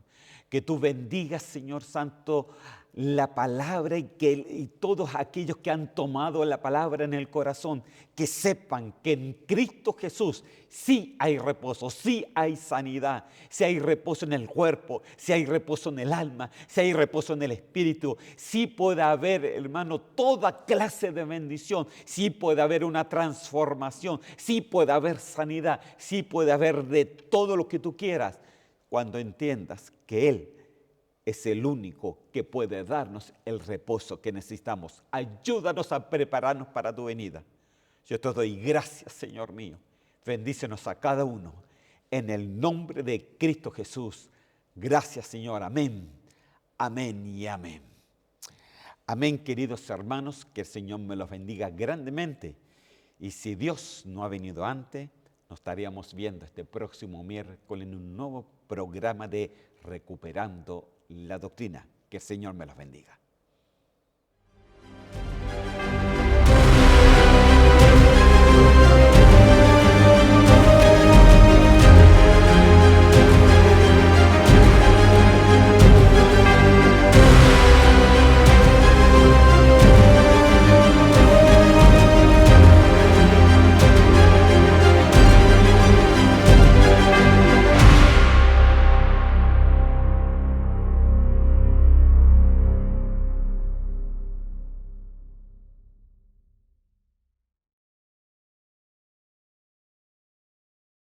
que tú bendigas, Señor Santo, la palabra y todos aquellos que han tomado la palabra en el corazón, que sepan que en Cristo Jesús sí hay reposo, sí hay sanidad, sí hay reposo en el cuerpo, sí hay reposo en el alma, sí hay reposo en el espíritu, sí puede haber, hermano, toda clase de bendición, sí puede haber una transformación, sí puede haber sanidad, sí puede haber de todo lo que tú quieras, cuando entiendas que Él es el único que puede darnos el reposo que necesitamos. Ayúdanos a prepararnos para tu venida. Yo te doy gracias, Señor mío. Bendícenos a cada uno. En el nombre de Cristo Jesús. Gracias, Señor. Amén. Amén y amén. Amén, queridos hermanos. Que el Señor me los bendiga grandemente. Y si Dios no ha venido antes, nos estaríamos viendo este próximo miércoles en un nuevo programa de Recuperando la Doctrina. Que el Señor me los bendiga.